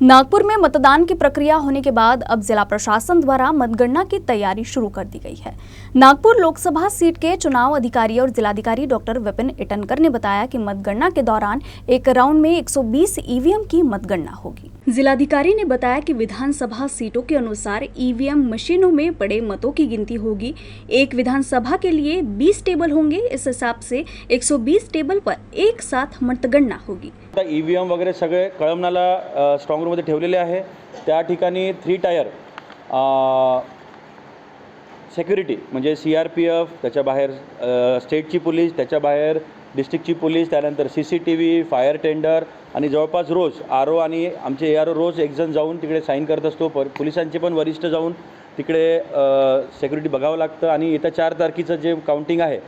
नागपुर में मतदान की प्रक्रिया होने के बाद अब जिला प्रशासन द्वारा मतगणना की तैयारी शुरू कर दी गई है। नागपुर लोकसभा सीट के चुनाव अधिकारी और जिलाधिकारी डॉक्टर विपिन इटनकर ने बताया कि मतगणना के दौरान एक राउंड में 120 ईवीएम की मतगणना होगी। जिलाधिकारी ने बताया कि विधानसभा सीटों के अनुसार ईवीएम मशीनों में पड़े मतों की गिनती होगी। एक विधानसभा के लिए 20 टेबल होंगे। इस हिसाब से 120 टेबल पर एक साथ मतगणना होगी। ईव्हीएम वगैरे सगळे कळमनाला स्ट्रॉंग रूममध्ये ठेवलेले आहे। त्या ठिकाणी 3 टायर सिक्युरिटी म्हणजे सीआरपीएफ, त्याच्या बाहेर स्टेटची पोलीस, त्याच्या बाहेर डिस्ट्रिक्टची पोलीस, त्यानंतर सीसीटीव्ही, फायर टेंडर आणि जवळपास रोज आरओ आणि आमचे एआरओ रोज एक जण जाऊन तिकडे साईन करत असतो। पोलिसांचे पण वरिष्ठ जाऊन तिकडे सिक्युरिटी बघावं लागतं आणि येत्या 4 तारखेचं जे काउंटिंग आहे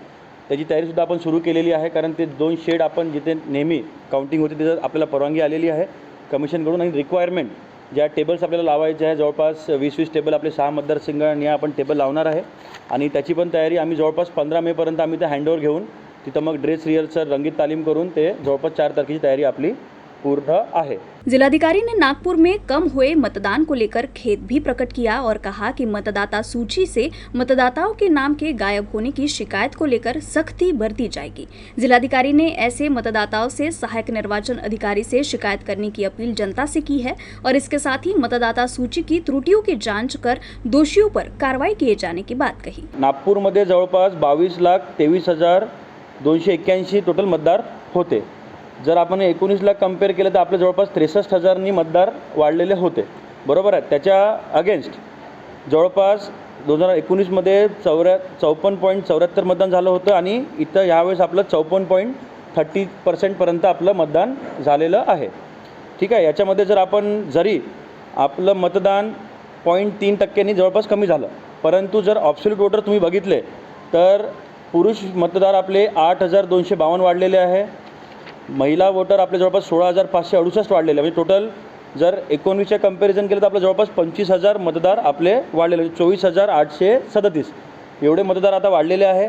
त्याची तयारीसुद्धा आपण सुरू केलेली आहे। कारण ते 2 शेड आपण जिथे नेहमी काउंटिंग होते तिथे आपल्याला परवानगी आलेली आहे कमिशनकडून आणि रिक्वायरमेंट ज्या टेबल्स आपल्याला लावायचे आहे जवळपास 20-20 टेबल आपले 6 मतदारसंघांनी आपण टेबल लावणार आहे आणि त्याची पण तयारी आम्ही जवळपास 15 मे पर्यंत आम्ही ते हँडओव्हर घेऊन तिथं मग ड्रेस रिहर्सल रंगीत तालीम करून ते जवळपास 4 तारखेची तयारी आपली पूर्ण आहे। जिलाधिकारी ने नागपुर में कम हुए मतदान को लेकर खेद भी प्रकट किया और कहा कि मतदाता सूची से मतदाताओं के नाम के गायब होने की शिकायत को लेकर सख्ती बरती जाएगी। जिलाधिकारी ने ऐसे मतदाताओं से सहायक निर्वाचन अधिकारी से शिकायत करने की अपील जनता से की है और इसके साथ ही मतदाता सूची की त्रुटियों की जांच कर दोषियों पर कार्रवाई किए जाने की बात कही। नागपूरमध्ये जवळपास 22,23,281 टोटल मतदार होते। जर आपण 19 लाख कंपेअर केलं तर आपले जवळपास 63,000नी मतदार वाढलेले होते, बरोबर आहे। त्याच्या अगेन्स्ट जवळपास 2019 मध्ये 54.74 मतदान झालं होतं आणि इथं यावेळेस आपलं 54.30% पर्यंत आपलं मतदान झालेलं आहे। ठीक आहे, याच्यामध्ये जर आपण जरी आपलं मतदान 0.3% जवळपास कमी झालं, परंतु जर ॲब्सोल्यूट वोटर तुम्ही बघितले तर पुरुष मतदार आपले 8,252 वाढलेले आहे, महिला वोटर आपले जवळपास 16,568 वाढलेले, म्हणजे टोटल जर 19च्या कंपॅरिझन केलं तर आपलं जवळपास 25,000 मतदार आपले वाढलेले, 24,837 एवढे मतदार आता वाढलेले आहे।